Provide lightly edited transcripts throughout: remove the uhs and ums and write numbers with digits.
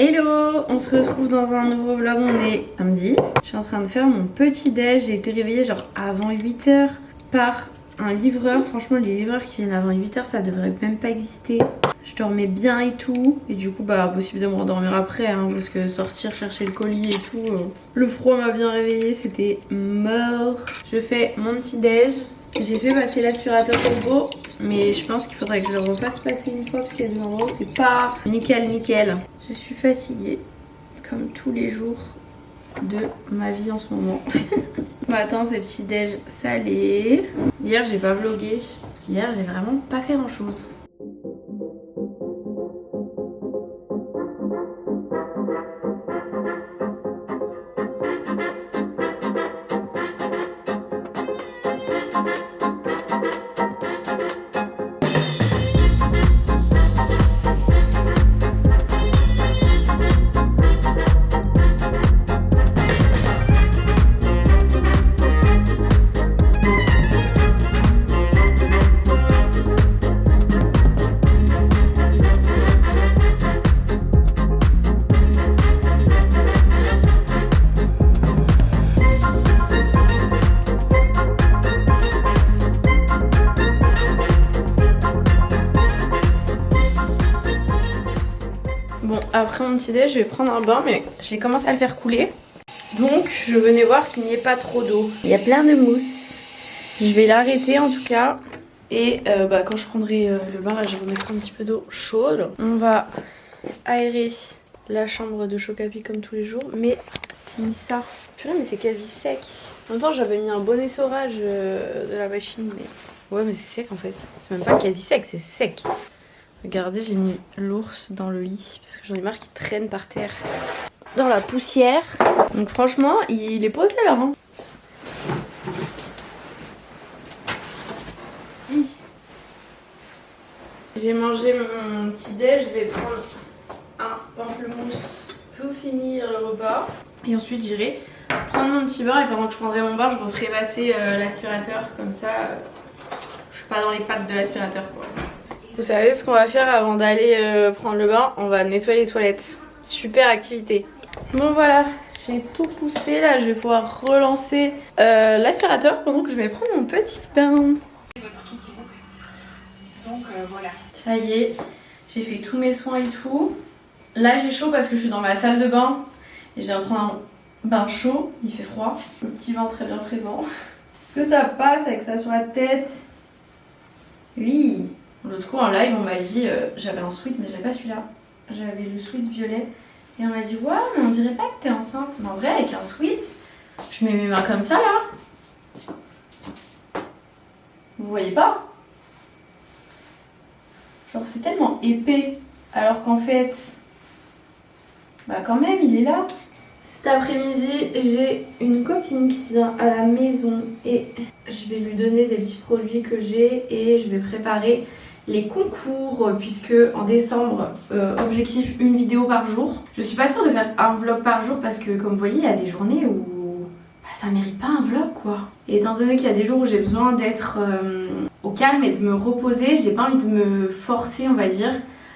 Hello, on se retrouve dans un nouveau vlog, on est samedi. Je suis en train de faire mon petit déj, j'ai été réveillée genre avant 8h par un livreur. Franchement les livreurs qui viennent avant 8h ça devrait même pas exister. Je dormais bien et tout, et du coup bah impossible de me rendormir après hein, parce que sortir chercher le colis et tout, le froid m'a bien réveillée, c'était mort. Je fais mon petit déj. J'ai fait passer l'aspirateur turbo, mais je pense qu'il faudrait que je le refasse passer une fois parce qu'il y a des endroits où c'est pas nickel. Je suis fatiguée, comme tous les jours de ma vie en ce moment. Matin, c'est petit déj salé. Hier, j'ai pas vlogué. Hier, j'ai vraiment pas fait grand chose. Bon, après mon petit déj, je vais prendre un bain, mais j'ai commencé à le faire couler. Donc, je venais voir qu'il n'y ait pas trop d'eau. Il y a plein de mousse. Je vais l'arrêter en tout cas. Et quand je prendrai le bain, là, je remettrai un petit peu d'eau chaude. On va aérer la chambre de Chocapi comme tous les jours. Mais j'ai mis ça. Purée, mais c'est quasi sec. En même temps, j'avais mis un bon essorage de la machine. Mais ouais, mais c'est sec en fait. C'est même pas quasi sec, c'est sec. Regardez, j'ai mis l'ours dans le lit parce que j'en ai marre qu'il traîne par terre dans la poussière. Donc franchement, il est posé là. Hein. Oui. J'ai mangé mon petit déj, je vais prendre un pamplemousse pour finir le repas. Et ensuite j'irai prendre mon petit bain et pendant que je prendrai mon bain, je referai passer l'aspirateur. Comme ça, je suis pas dans les pattes de l'aspirateur quoi. Vous savez ce qu'on va faire avant d'aller prendre le bain? On va nettoyer les toilettes. Super activité. Bon voilà, j'ai tout poussé. Là, je vais pouvoir relancer l'aspirateur pendant que je vais prendre mon petit bain. Donc voilà. Ça y est, j'ai fait tous mes soins et tout. Là, j'ai chaud parce que je suis dans ma salle de bain. Et je viens de prendre un bain chaud. Il fait froid. Le petit bain très bien présent. Est-ce que ça passe avec ça sur la tête? Oui. L'autre coup en live on m'a dit, j'avais un sweat mais j'avais pas celui-là, j'avais le sweat violet et on m'a dit ouais mais on dirait pas que t'es enceinte, mais en vrai avec un sweat, je mets mes mains comme ça là, vous voyez pas? Genre c'est tellement épais alors qu'en fait, bah quand même il est là. Cet après-midi j'ai une copine qui vient à la maison et je vais lui donner des petits produits que j'ai et je vais préparer les concours puisque en décembre objectif une vidéo par jour. Je suis pas sûre de faire un vlog par jour parce que comme vous voyez il y a des journées où ça mérite pas un vlog quoi. Et étant donné qu'il y a des jours où j'ai besoin d'être au calme et de me reposer, j'ai pas envie de me forcer on va dire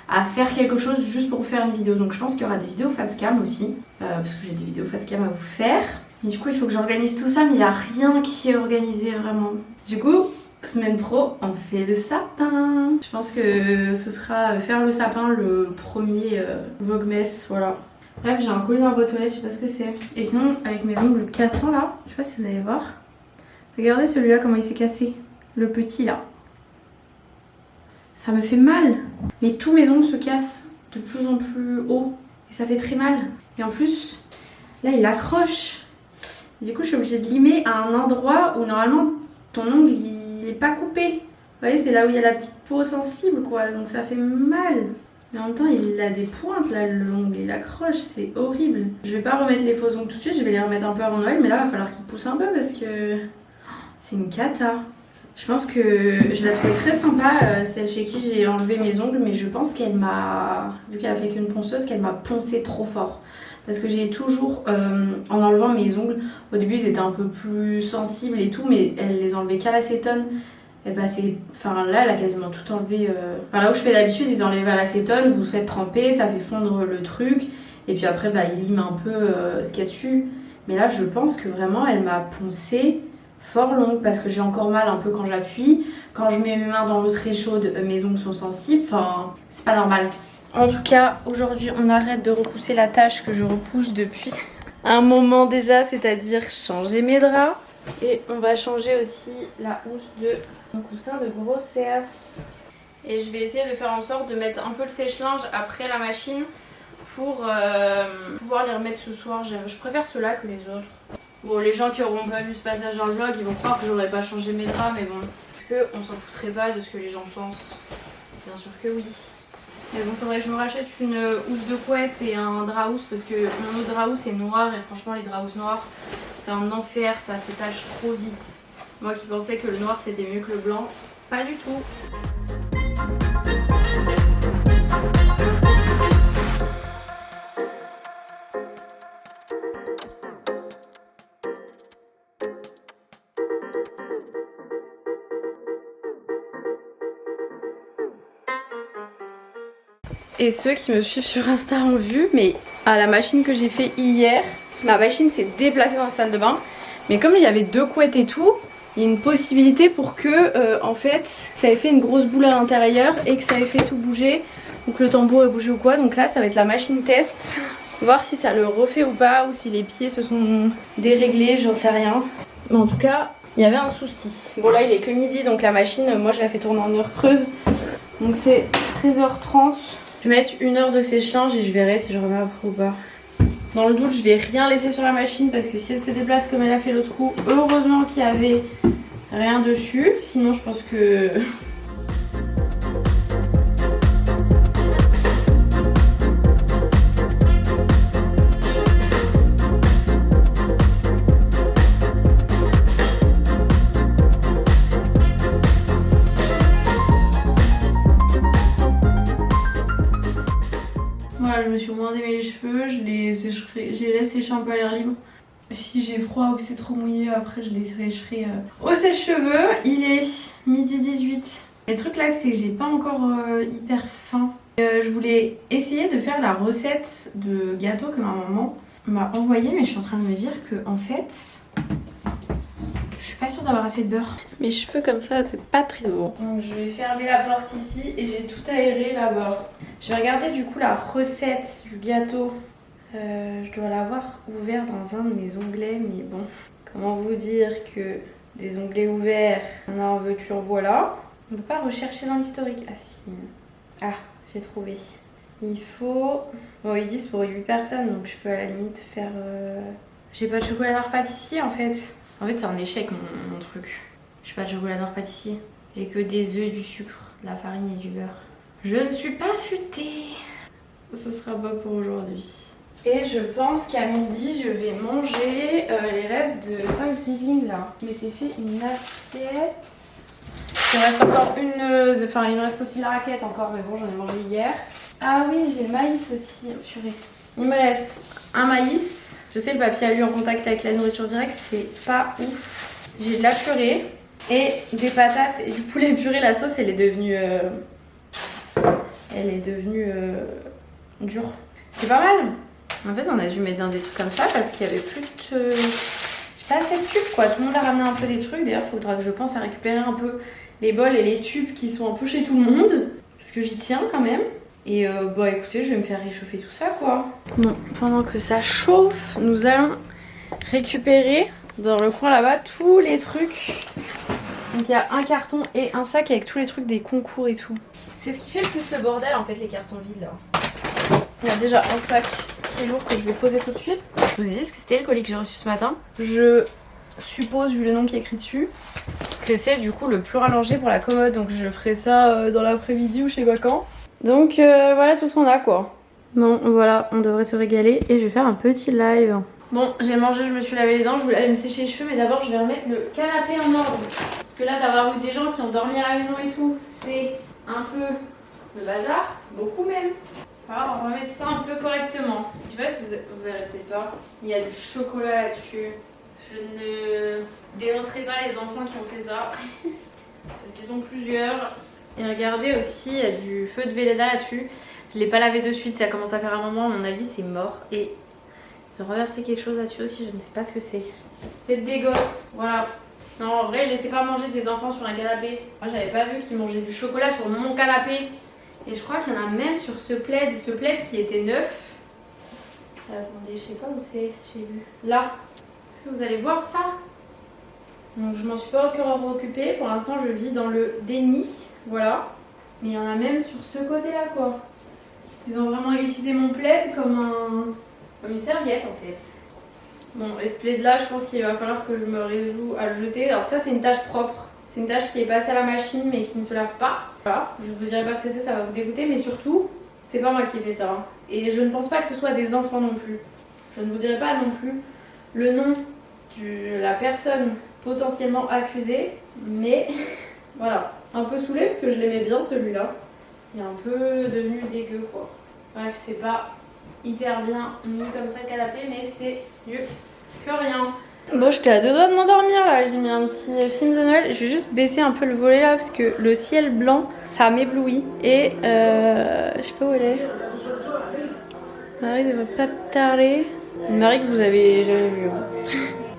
à faire quelque chose juste pour faire une vidéo. Donc je pense qu'il y aura des vidéos face cam aussi parce que j'ai des vidéos face cam à vous faire. Et du coup il faut que j'organise tout ça mais il n'y a rien qui est organisé vraiment. Du coup semaine pro, on fait le sapin. Je pense que ce sera faire le sapin le premier vlogmas, voilà. Bref, j'ai un colis dans la boîte aux lettres, je sais pas ce que c'est. Et sinon, avec mes ongles cassants là, je sais pas si vous allez voir. Regardez celui-là comment il s'est cassé. Le petit là. Ça me fait mal. Mais tous mes ongles se cassent de plus en plus haut. Et ça fait très mal. Et en plus, là il accroche. Et du coup, je suis obligée de limer à un endroit où normalement ton ongle il est pas coupé. Vous voyez, c'est là où il y a la petite peau sensible quoi, donc ça fait mal. Mais en même temps, il a des pointes là, l'ongle, il accroche, c'est horrible. Je vais pas remettre les faux ongles tout de suite, je vais les remettre un peu avant Noël, mais là, il va falloir qu'ils poussent un peu parce que c'est une cata. Je pense que je la trouvais très sympa, celle chez qui j'ai enlevé mes ongles, mais je pense qu'elle m'a, vu qu'elle a fait qu'une ponceuse, qu'elle m'a poncé trop fort. Parce que j'ai toujours, en enlevant mes ongles, au début ils étaient un peu plus sensibles et tout, mais elle les enlevait qu'à l'acétone. Et bah c'est, enfin là elle a quasiment tout enlevé. Enfin là où je fais d'habitude, ils enlèvent à l'acétone, vous faites tremper, ça fait fondre le truc. Et puis après, bah, il lime un peu ce qu'il y a dessus. Mais là, je pense que vraiment, elle m'a poncé fort long parce que j'ai encore mal un peu quand j'appuie. Quand je mets mes mains dans l'eau très chaude, mes ongles sont sensibles. Enfin, c'est pas normal. En tout cas, aujourd'hui, on arrête de repousser la tâche que je repousse depuis un moment déjà, c'est-à-dire changer mes draps. Et on va changer aussi la housse de mon coussin de grossesse. Et je vais essayer de faire en sorte de mettre un peu le sèche-linge après la machine pour pouvoir les remettre ce soir. Je préfère ceux-là que les autres. Bon, les gens qui auront pas vu ce passage dans le vlog, ils vont croire que j'aurais pas changé mes draps, mais bon. Parce qu'on s'en foutrait pas de ce que les gens pensent. Bien sûr que oui. Mais bon, faudrait que je me rachète une housse de couette et un drap housse parce que mon autre drap housse est noir et franchement les draps housses noirs c'est un enfer, ça se tâche trop vite. Moi qui pensais que le noir c'était mieux que le blanc, pas du tout. Et ceux qui me suivent sur Insta ont vu, mais à la machine que j'ai fait hier, ma machine s'est déplacée dans la salle de bain. Mais comme il y avait 2 couettes et tout, il y a une possibilité pour que, en fait, ça ait fait une grosse boule à l'intérieur et que ça ait fait tout bouger. Donc le tambour est bougé ou quoi. Donc là, ça va être la machine test. Voir si ça le refait ou pas, ou si les pieds se sont déréglés, j'en sais rien. Mais en tout cas, il y avait un souci. Bon là, il est que midi, donc la machine, moi je la fais tourner en heure creuse. Donc c'est 13h30. Je vais mettre 1 heure de sèche-linge et je verrai si je remets après ou pas. Dans le doute, je vais rien laisser sur la machine parce que si elle se déplace comme elle a fait l'autre coup, heureusement qu'il y avait rien dessus. Sinon, je pense que... Voilà, je me suis remandé mes cheveux, je les laisse sécher un peu à l'air libre. Si j'ai froid ou que c'est trop mouillé, après je les sécherai au sèche-cheveux. Il est midi 18. Le truc là, c'est que j'ai pas encore hyper faim. Je voulais essayer de faire la recette de gâteau que ma maman m'a envoyé, mais je suis en train de me dire que en fait, je suis pas sûre d'avoir assez de beurre. Mes cheveux comme ça, c'est pas très bon. Donc je vais fermer la porte ici et j'ai tout aéré là-bas. Je vais regarder du coup la recette du gâteau. Je dois l'avoir ouvert dans un de mes onglets, mais bon, comment vous dire que des onglets ouverts, en veux-tu en voilà. On peut pas rechercher dans l'historique. Ah si. Ah, j'ai trouvé. Il faut... Bon, ils disent pour 8 personnes, donc je peux à la limite faire... J'ai pas de chocolat noir pâtissier en fait. En fait, c'est un échec mon truc. J'ai pas de chocolat noir pâtissier. J'ai que des œufs, du sucre, de la farine et du beurre. Je ne suis pas futée. Ce sera pas pour aujourd'hui. Et je pense qu'à midi, je vais manger les restes de Thanksgiving là. Je m'étais fait une assiette. Il me reste encore une... Enfin, il me reste aussi la raclette encore, mais bon, j'en ai mangé hier. Ah oui, j'ai le maïs aussi, purée. Il me reste un maïs. Je sais, le papier alu en contact avec la nourriture directe, c'est pas ouf. J'ai de la purée et des patates et du poulet purée. La sauce, elle est devenue... dure. C'est pas mal. En fait, on a dû mettre dans des trucs comme ça parce qu'il y avait plus de... J'ai pas assez de tubes quoi. Tout le monde a ramené un peu des trucs. D'ailleurs, il faudra que je pense à récupérer un peu les bols et les tubes qui sont un peu chez tout le monde. Parce que j'y tiens quand même. Et bah écoutez, je vais me faire réchauffer tout ça quoi. Bon, pendant que ça chauffe, nous allons récupérer dans le coin là-bas tous les trucs. Donc il y a un carton et un sac avec tous les trucs des concours et tout. C'est ce qui fait le plus le bordel en fait, les cartons vides là. Il y a déjà un sac très lourd que je vais poser tout de suite. Je vous ai dit ce que c'était le colis que j'ai reçu ce matin. Je suppose, vu le nom qui est écrit dessus, que c'est du coup le plus rallongé pour la commode. Donc je ferai ça dans l'après-midi ou je sais pas quand. Donc voilà tout ce qu'on a quoi. Bon voilà, on devrait se régaler et je vais faire un petit live. Bon, j'ai mangé, je me suis lavé les dents, je voulais aller me sécher les cheveux, mais d'abord je vais remettre le canapé en ordre. Parce que là, d'avoir eu des gens qui ont dormi à la maison et tout, c'est un peu le bazar, beaucoup même. Alors, on va mettre ça un peu correctement. Je sais pas si vous verrez peut-être pas, il y a du chocolat là-dessus. Je ne dénoncerai pas les enfants qui ont fait ça, parce qu'ils sont plusieurs. Et regardez aussi, il y a du feu de Velleda là-dessus. Je l'ai pas lavé de suite, ça commence à faire un moment, à mon avis c'est mort. Et ils ont renversé quelque chose là-dessus aussi, je ne sais pas ce que c'est. Faites des gosses, voilà. Non, en vrai, laissez pas manger des enfants sur un canapé. Moi, j'avais pas vu qu'ils mangeaient du chocolat sur mon canapé. Et je crois qu'il y en a même sur ce plaid qui était neuf. Attendez, je sais pas où c'est, j'ai vu. Là. Est-ce que vous allez voir ça? Donc, je m'en suis pas encore occupée. Pour l'instant, je vis dans le déni. Voilà. Mais il y en a même sur ce côté-là, quoi. Ils ont vraiment utilisé mon plaid comme une serviette, en fait. Bon, et ce plaid-là, je pense qu'il va falloir que je me résous à le jeter. Alors ça, c'est une tache propre. C'est une tache qui est passée à la machine, mais qui ne se lave pas. Voilà, je vous dirai pas ce que c'est, ça va vous dégoûter. Mais surtout, c'est pas moi qui ai fait ça. Hein. Et je ne pense pas que ce soit des enfants non plus. Je ne vous dirai pas non plus le nom de la personne potentiellement accusée. Mais voilà, un peu saoulée parce que je l'aimais bien celui-là. Il est un peu devenu dégueu, quoi. Bref, c'est pas hyper bien mis comme ça le canapé, mais c'est mieux que rien. Bon, j'étais à deux doigts de m'endormir là, j'ai mis un petit film de Noël. Je vais juste baisser un peu le volet là parce que le ciel blanc ça m'éblouit. Et je sais pas où elle est. Marie devrait pas tarder. Une Marie que vous avez jamais vue. Hein.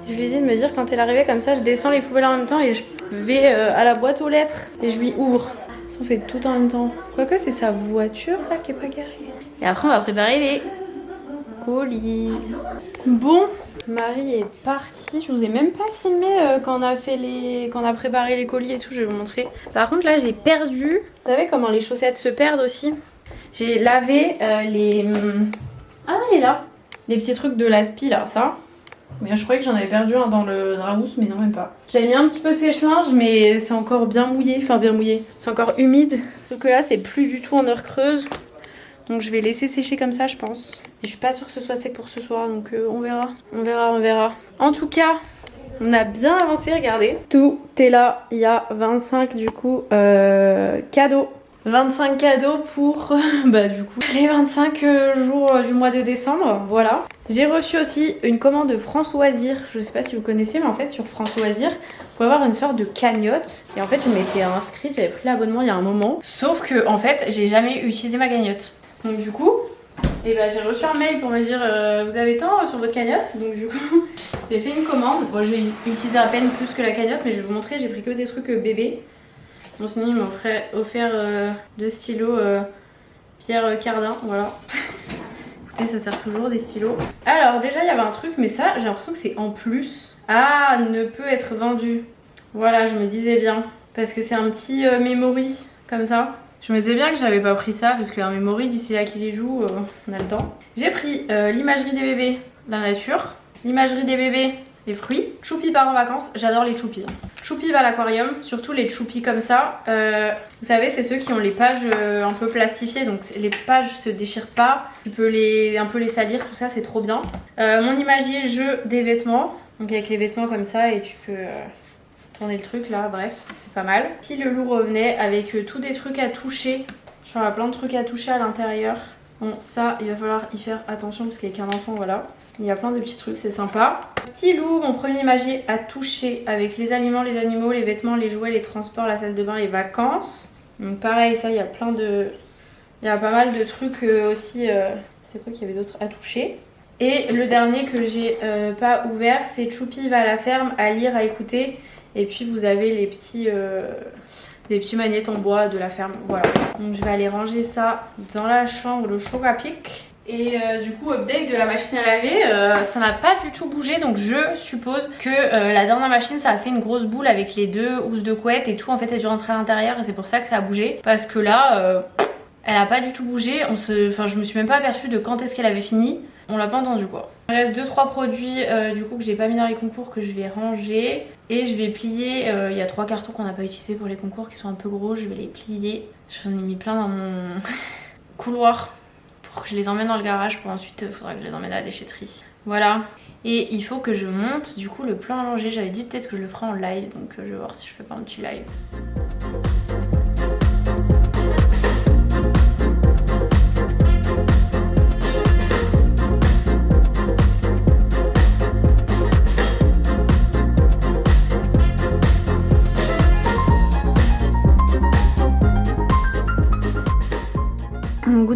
Je lui ai dit de me dire quand elle arrivait comme ça, je descends les poubelles en même temps et je vais à la boîte aux lettres et je lui ouvre. On fait tout en même temps. Quoique c'est sa voiture là qui est pas garée. Et après on va préparer les colis. Bon, Marie est partie. Je vous ai même pas filmé quand on a préparé les colis et tout. Je vais vous montrer. Par contre là j'ai perdu. Vous savez comment les chaussettes se perdent aussi? J'ai lavé les... Ah il est là. Les petits trucs de l'aspi là, ça. Mais je croyais que j'en avais perdu un dans le housse, mais non, même pas. J'avais mis un petit peu de sèche-linge, mais c'est encore bien mouillé. Enfin, bien mouillé. C'est encore humide. Sauf que là, c'est plus du tout en heure creuse. Donc, je vais laisser sécher comme ça, je pense. Et je suis pas sûre que ce soit sec pour ce soir, donc on verra. On verra. En tout cas, on a bien avancé, regardez. Tout est là. Il y a 25, du coup, cadeaux. 25 cadeaux pour du coup les 25 jours du mois de décembre, voilà. J'ai reçu aussi une commande de France Loisirs, je sais pas si vous connaissez mais en fait sur France Loisirs, vous pouvez avoir une sorte de cagnotte et en fait je m'étais inscrite, j'avais pris l'abonnement il y a un moment, sauf que en fait j'ai jamais utilisé ma cagnotte. Donc du coup, j'ai reçu un mail pour me dire vous avez tant sur votre cagnotte, donc du coup j'ai fait une commande. Bon je vais utiliser à peine plus que la cagnotte mais je vais vous montrer, j'ai pris que des trucs bébés. Bon, sinon, il m'a offert 2 stylos Pierre Cardin, voilà. Écoutez, ça sert toujours des stylos. Alors, déjà, il y avait un truc, mais ça, j'ai l'impression que c'est en plus. Ah, ne peut être vendu. Voilà, je me disais bien. Parce que c'est un petit memory, comme ça. Je me disais bien que j'avais pas pris ça, parce qu'un memory, d'ici là qu'il y joue, on a le temps. J'ai pris l'imagerie des bébés, la nature. L'imagerie des bébés, les fruits. Choupi part en vacances, j'adore les choupis. Choupi va à l'aquarium, surtout les choupis comme ça. Vous savez, c'est ceux qui ont les pages un peu plastifiées, donc les pages se déchirent pas. Tu peux un peu les salir, tout ça, c'est trop bien. Mon imagier jeu des vêtements, donc avec les vêtements comme ça et tu peux tourner le truc là, bref, c'est pas mal. Si le loup revenait avec tous des trucs à toucher, genre plein de trucs à toucher à l'intérieur. Bon, ça, il va falloir y faire attention parce qu'avec un enfant, voilà. Il y a plein de petits trucs, c'est sympa. Petit loup, mon premier imagier à toucher avec les aliments, les animaux, les vêtements, les jouets, les transports, la salle de bain, les vacances. Donc pareil, ça, il y a plein de... Il y a pas mal de trucs aussi... C'est quoi qu'il y avait d'autre à toucher? Et le dernier que j'ai pas ouvert, c'est Choupi va à la ferme, à lire, à écouter. Et puis vous avez les petits magnettes en bois de la ferme, voilà. Donc je vais aller ranger ça dans la chambre, le choc à pic. Et du coup, update de la machine à laver, ça n'a pas du tout bougé. Donc je suppose que la dernière machine, ça a fait une grosse boule avec les 2 housses de couette et tout. En fait, elle a dû rentrer à l'intérieur et c'est pour ça que ça a bougé. Parce que là, elle a pas du tout bougé. Je me suis même pas aperçue de quand est-ce qu'elle avait fini. On l'a pas entendu quoi. Il reste 2-3 produits du coup que j'ai pas mis dans les concours que je vais ranger. Et je vais plier, il y a 3 cartons qu'on n'a pas utilisés pour les concours qui sont un peu gros. Je vais les plier. J'en ai mis plein dans mon couloir. Pour que je les emmène dans le garage, pour ensuite il faudra que je les emmène à la déchetterie. Voilà. Et il faut que je monte du coup le plan à manger. J'avais dit peut-être que je le ferai en live, donc je vais voir si je fais pas un petit live.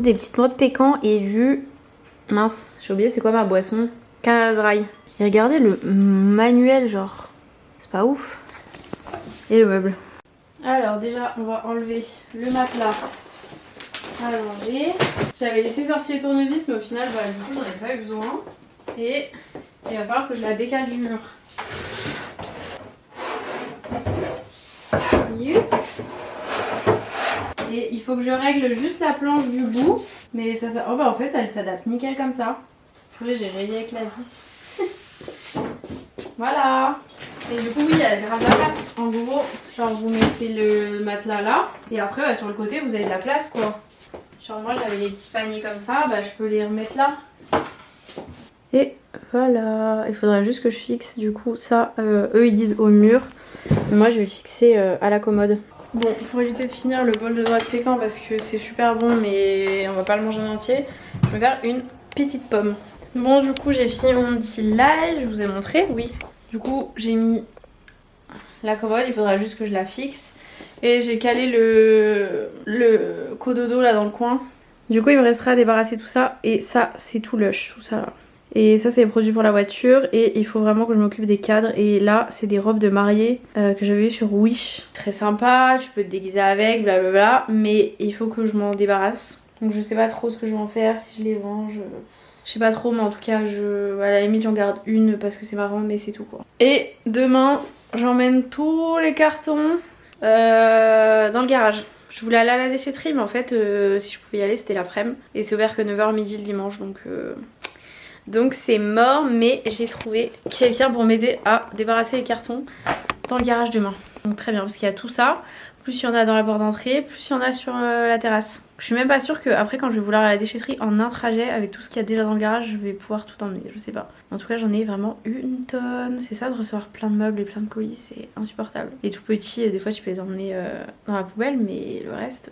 des petites noix de pécan et du... Mince, j'ai oublié c'est quoi ma boisson. Canada Dry. Et regardez le manuel, genre, c'est pas ouf. Et le meuble. Alors déjà, on va enlever le matelas à langer. J'avais laissé sortir les tournevis, mais au final, bah, du coup, j'en ai pas eu besoin. Et il va falloir que je la décale du mur. Et il faut que je règle juste la planche du bout. Mais ça oh bah en fait, elle s'adapte nickel comme ça. J'ai rayé avec la vis. Voilà. Et du coup, oui, il y a grave de la place. En gros, genre vous mettez le matelas là. Et après, bah, sur le côté, vous avez de la place quoi. Genre moi, j'avais les petits paniers comme ça. Bah, je peux les remettre là. Et voilà. Il faudrait juste que je fixe du coup ça. Eux, ils disent au mur. Mais moi, je vais le fixer à la commode. Bon, pour éviter de finir le bol de noix de pécan parce que c'est super bon mais on va pas le manger en entier, je vais faire une petite pomme. Bon, du coup, j'ai fini mon petit live, je vous ai montré, oui. Du coup, j'ai mis la commode, il faudra juste que je la fixe. Et j'ai calé le cododo là dans le coin. Du coup, il me restera à débarrasser tout ça. Et ça, c'est tout lush, tout ça là. Et ça, c'est les produits pour la voiture. Et il faut vraiment que je m'occupe des cadres. Et là, c'est des robes de mariée que j'avais eu sur Wish. Très sympa, tu peux te déguiser avec, blablabla. Mais il faut que je m'en débarrasse. Donc je sais pas trop ce que je vais en faire, si je les vends. Je sais pas trop, mais en tout cas, à la limite, j'en garde une parce que c'est marrant, mais c'est tout quoi. Et demain, j'emmène tous les cartons dans le garage. Je voulais aller à la déchetterie, mais en fait, si je pouvais y aller, c'était l'après-midi. Et c'est ouvert que 9h midi le dimanche, donc c'est mort. Mais j'ai trouvé quelqu'un pour m'aider à débarrasser les cartons dans le garage demain. Donc très bien, parce qu'il y a tout ça. Plus il y en a dans la porte d'entrée, plus il y en a sur la terrasse. Je suis même pas sûre que après quand je vais vouloir aller à la déchetterie en un trajet avec tout ce qu'il y a déjà dans le garage, je vais pouvoir tout emmener, je sais pas. En tout cas j'en ai vraiment une tonne. C'est ça de recevoir plein de meubles et plein de colis, c'est insupportable. Les tout petits, des fois tu peux les emmener dans la poubelle, mais le reste...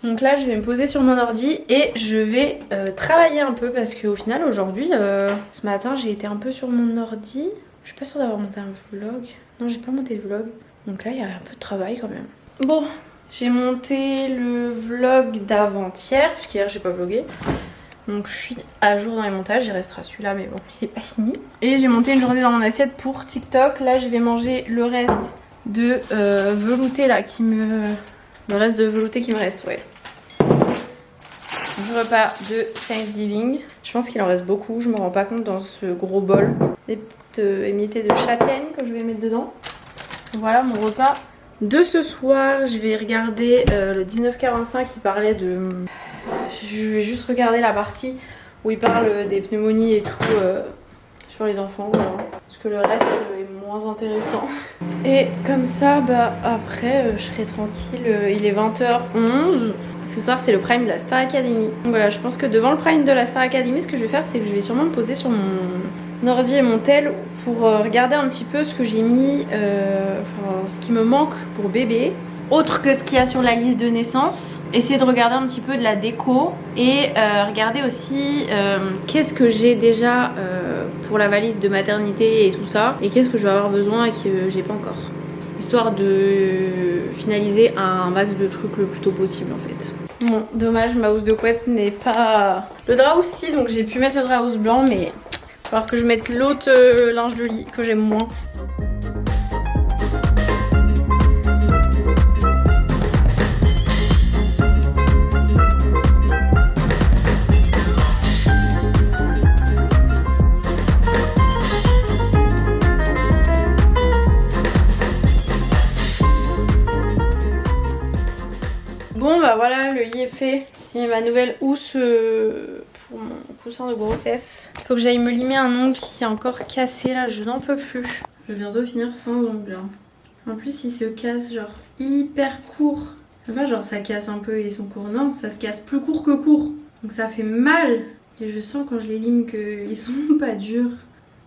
Donc là je vais me poser sur mon ordi et je vais travailler un peu parce qu'au final aujourd'hui, ce matin j'ai été un peu sur mon ordi. Je suis pas sûre d'avoir monté un vlog. Non, j'ai pas monté de vlog. Donc là il y a un peu de travail quand même. Bon, j'ai monté le vlog d'avant-hier, puisqu'hier j'ai pas vlogué. Donc je suis à jour dans les montages, il restera celui-là mais bon, il est pas fini. Et j'ai monté une journée dans mon assiette pour TikTok. Là je vais manger le reste de velouté là Le reste de velouté qui me reste, ouais. Du repas de Thanksgiving. Je pense qu'il en reste beaucoup, je me rends pas compte dans ce gros bol. Des petites émiettées de châtaigne que je vais mettre dedans. Voilà mon repas de ce soir. Je vais regarder le 1945 qui parlait de... Je vais juste regarder la partie où il parle des pneumonies et tout sur les enfants, voilà. Parce que le reste est moins intéressant. Et comme ça, bah après je serai tranquille. Il est 20h11. Ce soir c'est le prime de la Star Academy. Donc voilà, je pense que devant le prime de la Star Academy, ce que je vais faire, c'est que je vais sûrement me poser sur mon ordi et mon tel pour regarder un petit peu ce que j'ai mis, ce qui me manque pour bébé. Autre que ce qu'il y a sur la liste de naissance. Essayer de regarder un petit peu de la déco. Et regarder aussi qu'est-ce que j'ai déjà pour la valise de maternité et tout ça. Et qu'est-ce que je vais avoir besoin et que j'ai pas encore. Histoire de finaliser un max de trucs le plus tôt possible en fait. Bon, dommage, ma housse de couette n'est pas... Le drap aussi, donc j'ai pu mettre le drap housse blanc, mais il va falloir que je mette l'autre linge de lit que j'aime moins. Bon bah voilà, le lit est fait. J'ai ma nouvelle housse pour mon coussin de grossesse. Faut que j'aille me limer un ongle qui est encore cassé là, je n'en peux plus. Je viens de finir sans ongle hein. En plus il se casse genre hyper court. C'est pas genre ça casse un peu et ils sont courts, non, ça se casse plus court que court. Donc ça fait mal. Et je sens quand je les lime qu'ils sont pas durs.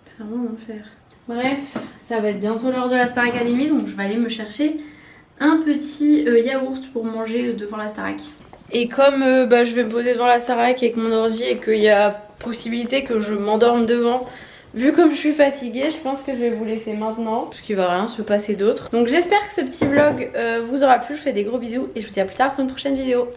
C'est vraiment l'enfer. Bref, ça va être bientôt l'heure de la Star Academy, donc je vais aller me chercher un petit yaourt pour manger devant la Starac. Et comme je vais me poser devant la Starac avec mon ordi et qu'il y a possibilité que je m'endorme devant, vu comme je suis fatiguée, je pense que je vais vous laisser maintenant parce qu'il va rien se passer d'autre. Donc j'espère que ce petit vlog vous aura plu, je vous fais des gros bisous et je vous dis à plus tard pour une prochaine vidéo.